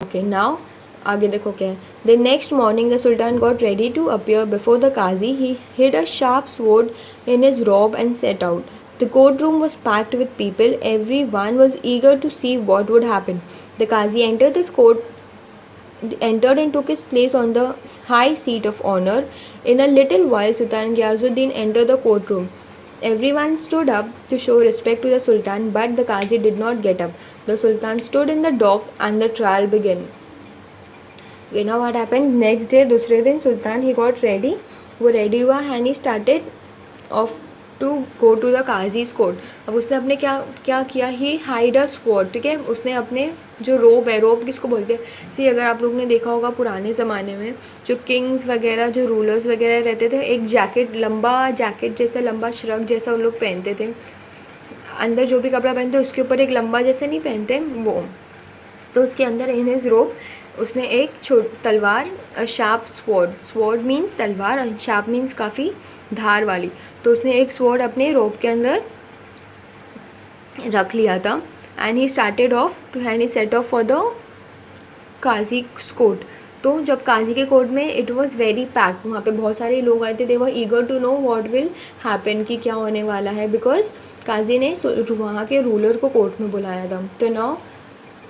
Okay now आगे देखो क्या है. The next morning the sultan got ready to appear before the qazi. He hid a sharp sword in his robe and set out. The courtroom was packed with people. Everyone was eager to see what would happen. The Qazi entered and took his place on the high seat of honor. In a little while, Sultan Ghiazuddin entered the courtroom. Everyone stood up to show respect to the Sultan, but the Qazi did not get up. The Sultan stood in the dock and the trial began. You know what happened? Next day, दूसरे दिन सुल्तान he got ready. वो ready हुआ and he started off to go to the Qazi's court. अब उसने अपने क्या क्या किया, ही हाइड अ स्वॉर्ड. ठीक है, उसने अपने जो रोब है, रोब किसको बोलते हैं, सी अगर आप लोग ने देखा होगा पुराने ज़माने में जो किंग्स वगैरह जो रूलर्स वगैरह रहते थे, एक जैकेट, लंबा जैकेट जैसा, लंबा श्रग जैसा उन लोग पहनते थे. अंदर जो भी कपड़ा पहनते उसके ऊपर एक लंबा जैसे नहीं पहनते वो. तो उसके अंदर इन हिज रोब उसने एक तलवार, शार्प स्वॉर्ड, स्वॉर्ड मीन्स तलवार और शार्प मीन्स काफ़ी धार वाली, तो उसने एक स्वॉर्ड अपने रोब के अंदर रख लिया था. And he started off to hand he set off for the qazi court. तो जब काजी के कोर्ट में इट वॉज़ वेरी पैक्ड, वहाँ पे बहुत सारे लोग आए थे. They were eager to know what will happen, कि क्या होने वाला है, बिकॉज काजी ने वहाँ के रूलर को कोर्ट में बुलाया था. तो नाउ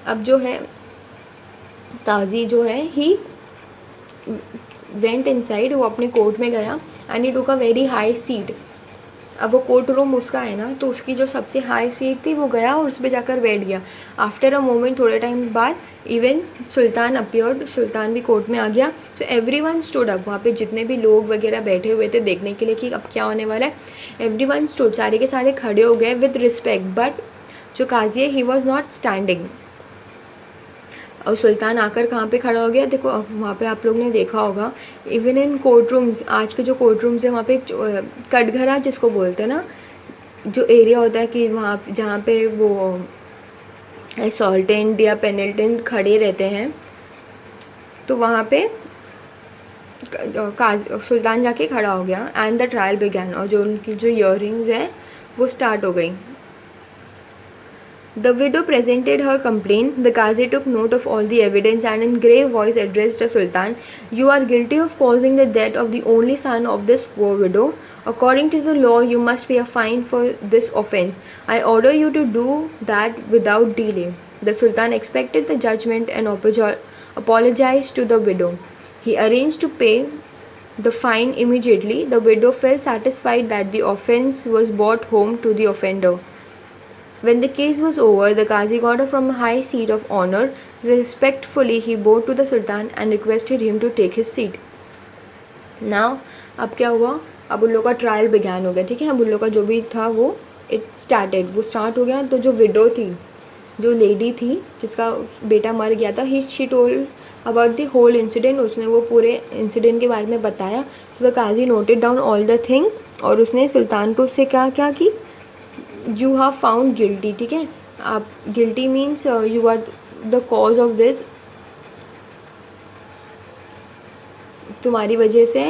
अब जो है काजी जो है ही वेंट इनसाइड, वो अपने कोर्ट में गया and he took a very high seat. अब वो कोर्ट रूम उसका है ना, तो उसकी जो सबसे हाई सीट थी वो गया और उस पर जाकर बैठ गया. आफ्टर अ मोमेंट, थोड़े टाइम बाद, इवन सुल्तान अपीयर्ड, सुल्तान भी कोर्ट में आ गया. सो एवरीवन स्टूड अप, वहाँ पे जितने भी लोग वगैरह बैठे हुए थे देखने के लिए कि अब क्या होने वाला है, एवरीवन स्टूड, सारे के सारे खड़े हो गए विद रिस्पेक्ट. बट जो काजी है ही वॉज नॉट स्टैंडिंग. और सुल्तान आकर कहाँ पे खड़ा हो गया, देखो वहाँ पे आप लोग ने देखा होगा, इवन इन कोर्ट रूम्स, आज के जो कोर्ट रूम्स है वहाँ पे कटघरा जिसको बोलते हैं ना, जो एरिया होता है कि वहाँ जहाँ पे वो असॉल्टेंट या पेनल्टेंट खड़े रहते हैं, तो वहाँ पे सुल्तान जाके खड़ा हो गया. एंड द ट्रायल बिगैन, और जो उनकी जो इयरिंग्स है वो स्टार्ट हो गई. The widow presented her complaint. The Qazi took note of all the evidence and in grave voice addressed the Sultan. You are guilty of causing the death of the only son of this poor widow. According to the law, you must pay a fine for this offence. I order you to do that without delay. The Sultan expected the judgment and apologized to the widow. He arranged to pay the fine immediately. The widow felt satisfied that the offence was brought home to the offender. When the case was over, the Qazi got up from a high seat of honor. Respectfully, he bowed to the Sultan and requested him to take his seat. Now, अब क्या हुआ, अब उन लोग का trial began हो गया. ठीक है, अब उन लोग का जो भी था वो वो स्टार्ट हो गया. तो जो विडो थी, जो लेडी थी जिसका बेटा मर गया था, she told about the whole incident. उसने वो पूरे इंसिडेंट के बारे में बताया. So the qazi noted down all the thing, और उसने सुल्तान को उससे क्या क्या की, यू हैव फाउंड गिल्टी. ठीक है, आप guilty means you are the cause of this, तुम्हारी वजह से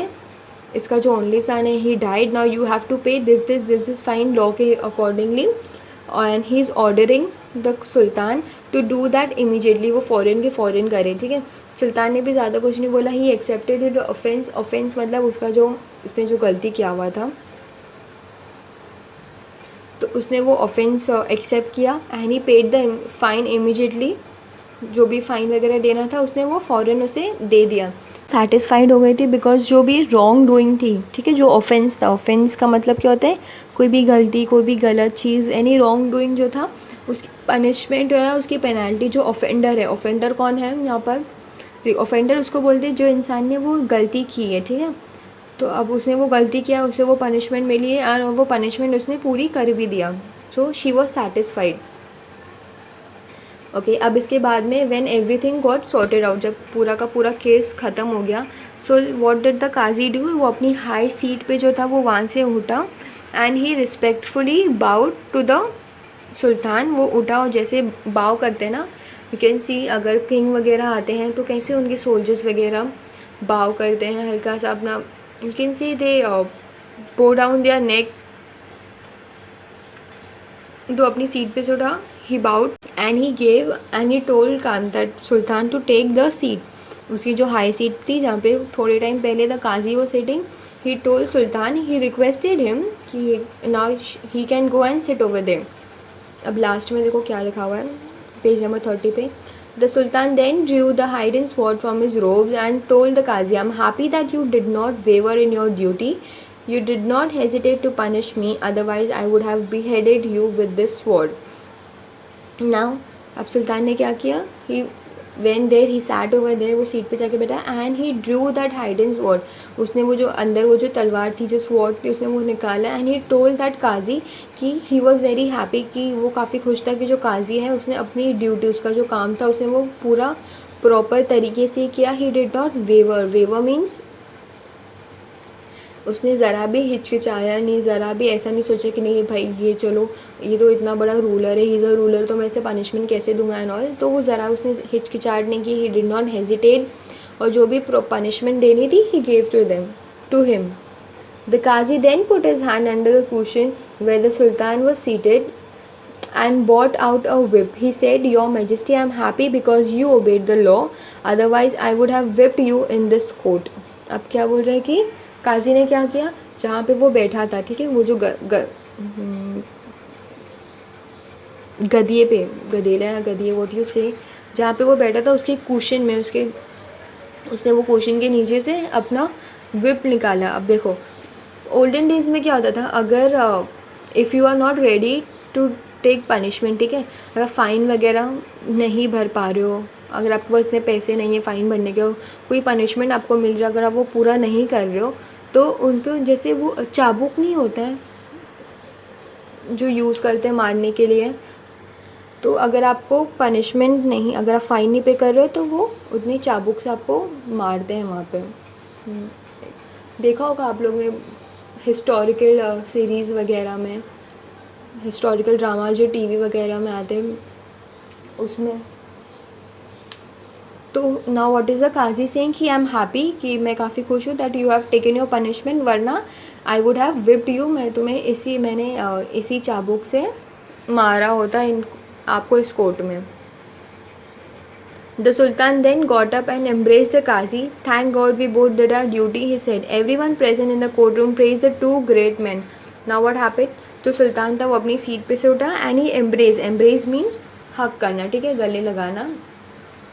इसका जो ओनली सन है he died. Now you have to pay this is fine law के accordingly. And he is ordering the sultan to do that immediately. वो फ़ौरन के फ़ौरन करे. ठीक है, सुल्तान ने भी ज़्यादा कुछ नहीं बोला. He accepted the offence. Offence मतलब उसका जो इसने जो गलती किया हुआ था, तो उसने वो ऑफेंस एक्सेप्ट किया. And he paid the fine immediately. जो भी फ़ाइन वगैरह देना था उसने वो फ़ौरन उसे दे दिया. सेटिस्फाइड हो गई थी बिकॉज जो भी रॉन्ग डूइंग थी, ठीक है, जो ऑफेंस था, ऑफेंस का मतलब क्या होता है, कोई भी गलती, कोई भी गलत चीज़, एनी रॉन्ग डूइंग जो था, उसकी पनिशमेंट है, उसकी पेनल्टी, जो ऑफेंडर है, ऑफेंडर कौन है यहाँ पर, ऑफेंडर उसको बोलते हैं जो इंसान ने वो गलती की है. ठीक है, तो अब उसने वो गलती किया, उसे वो पनिशमेंट मिली है और वो पनिशमेंट उसने पूरी कर भी दिया. So she was satisfied. Okay, अब इसके बाद में when everything got sorted out, जब पूरा का पूरा केस ख़त्म हो गया, so what did the qazi do, वो अपनी हाई सीट पे जो था वो वहाँ से उठा. And he respectfully bowed to the sultan. वो उठा और जैसे बाव करते हैं ना, यू कैन सी, अगर किंग वगैरह आते हैं तो कैसे उनके सोल्जर्स वगैरह बाव करते हैं, हल्का सा अपना, you can see they bow down their neck. तो अपनी सीट पे से उठा, he bowed and he told that Sultan to take the seat. उसकी जो हाई सीट थी जहाँ पे थोड़े टाइम पहले द काजी वो sitting, he told Sultan, he requested him कि now he can go and sit over there. अब लास्ट में देखो क्या लिखा हुआ है पेज नंबर 30 पे. The Sultan then drew the hidden sword from his robes and told the Qazi, I am happy that you did not waver in your duty. You did not hesitate to punish me, otherwise I would have beheaded you with this sword. Now, अब सुल्तान ने क्या किया? He went there, he sat over there, वो seat पे जाके बैठा and he drew that hidden sword. उसने वो जो अंदर वो जो तलवार थी जो sword थी उसने वो निकाला and he told that काजी कि he was very happy कि वो काफ़ी खुश था कि जो काजी है उसने अपनी ड्यूटी उसका जो काम था उसने वो पूरा प्रॉपर तरीके से किया. He did not waver. Waver means उसने ज़रा भी हिचकिचाया नहीं, ज़रा भी ऐसा नहीं सोचा कि नहीं भाई ये चलो ये तो इतना बड़ा रूलर है, ही इज़ अ रूलर, तो मैं इसे पनिशमेंट कैसे दूंगा एंड ऑल. तो वो ज़रा उसने हिचकिचाहट नहीं की. ही डिड नॉट हेजिटेट, और जो भी पनिशमेंट देनी थी he gave to him. The qazi then put his hand under the cushion where the sultan was seated and brought out a whip. He said, Your Majesty, I am happy because you obeyed the law. Otherwise, I would have whipped you in this court. अब क्या बोल रहे हैं कि काजी ने क्या किया, जहाँ पे वो बैठा था, ठीक है, वो जो गदेला या गदिए वॉट यू से, जहाँ पे वो बैठा था उसके कुशन में उसने वो कुशन के नीचे से अपना whip निकाला. अब देखो ओल्डन डेज में क्या होता था, अगर if you are not ready to take punishment, ठीक है, अगर फ़ाइन वगैरह नहीं भर पा रहे हो, अगर आपके पास इतने पैसे नहीं है फ़ाइन भरने के, कोई पनिशमेंट आपको मिल रहा है, अगर आप वो पूरा नहीं कर रहे हो तो उनको जैसे वो चाबुक नहीं होता है जो यूज़ करते हैं मारने के लिए, तो अगर आपको पनिशमेंट नहीं, अगर आप फ़ाइन नहीं पे कर रहे हो तो वो उतनी चाबुक से आपको मारते हैं वहाँ पे. देखा होगा आप लोगों ने हिस्टोरिकल सीरीज़ वगैरह में, हिस्टोरिकल ड्रामा जो टीवी वगैरह में आते हैं उसमें. तो now what is the Qazi saying कि आई एम हैप्पी, कि मैं काफ़ी खुश हूँ that you have taken your punishment, वरना I would have whipped you, मैं तुम्हें मैंने इसी चाबुक से मारा होता आपको इस कोर्ट में. The Sultan then got up and embraced the Qazi. Thank God we both did our duty, he said. Everyone present in the courtroom praised the two great men. Now what happened? तो सुल्तान था वो अपनी seat पे से उठा and he embrace means हक करना, ठीक है, गले लगाना.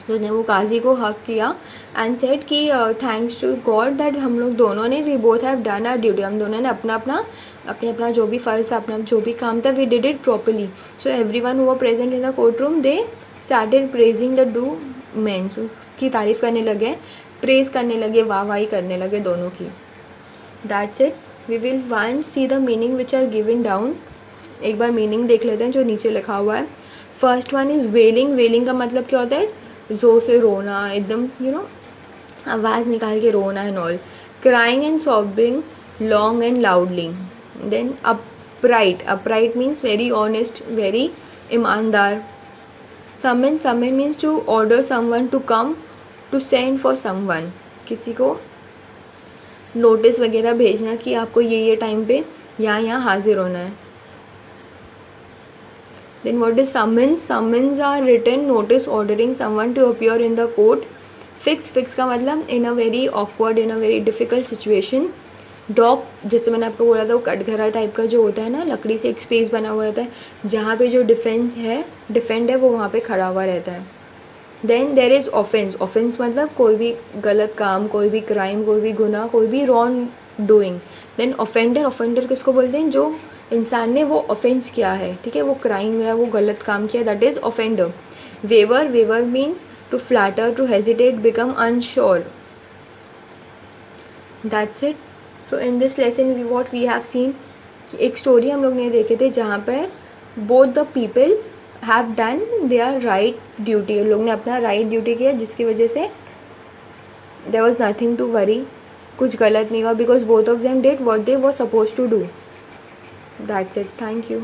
तो उसने वो काजी को हक किया एंड सेड कि थैंक्स टू गॉड दैट हम लोग दोनों ने we both have done our duty, हम दोनों ने अपना जो भी फ़र्ज़ था, अपना जो भी काम था, we did it properly. So everyone who were present in the court room they started praising the two men, की तारीफ़ करने लगे, प्रेज़ करने लगे, वाहवाही करने लगे दोनों की. That's it. We will once see the meaning which are given down. एक बार मीनिंग देख लेते हैं जो नीचे लिखा हुआ है. फर्स्ट वन इज़ वेलिंग. वेलिंग का मतलब क्या होता है, ज़ोर से रोना, एकदम आवाज़ निकाल के रोना and all. Crying and sobbing long and loudly. Then upright means very honest, very ईमानदार. Summon means to order someone to come, to send for someone, किसी को नोटिस वगैरह भेजना कि आपको ये टाइम पे यहाँ हाजिर होना है. Then what is summons? Summons are written notice ordering someone to appear in the court. Fix का मतलब in a very awkward, in a very difficult situation. Dock, जैसे मैंने आपको बोला था वो कटघरा टाइप का जो होता है ना, लकड़ी से एक स्पेस बना हुआ रहता है जहाँ पे जो डिफेंड है वो वहाँ पे खड़ा हुआ रहता है. Then there is offence. Offence मतलब कोई भी गलत काम, कोई भी क्राइम, कोई भी गुनाह, कोई भी रॉन्ग डूइंग. देन ऑफेंडर किसको बोलते हैं, जो इंसान ने वो ऑफेंस किया है, ठीक है, वो क्राइम या वो गलत काम किया, that is offender. Waver means to flatter, to hesitate, become unsure. That's it. So in this lesson what we have seen, एक स्टोरी हम लोग ने देखे थे जहाँ पर both the people have done their right duty. लोग ने अपना राइट ड्यूटी किया जिसकी वजह से there was nothing to worry, कुछ गलत नहीं हुआ, because both of them did what they were suppose to do. That's it. Thank you.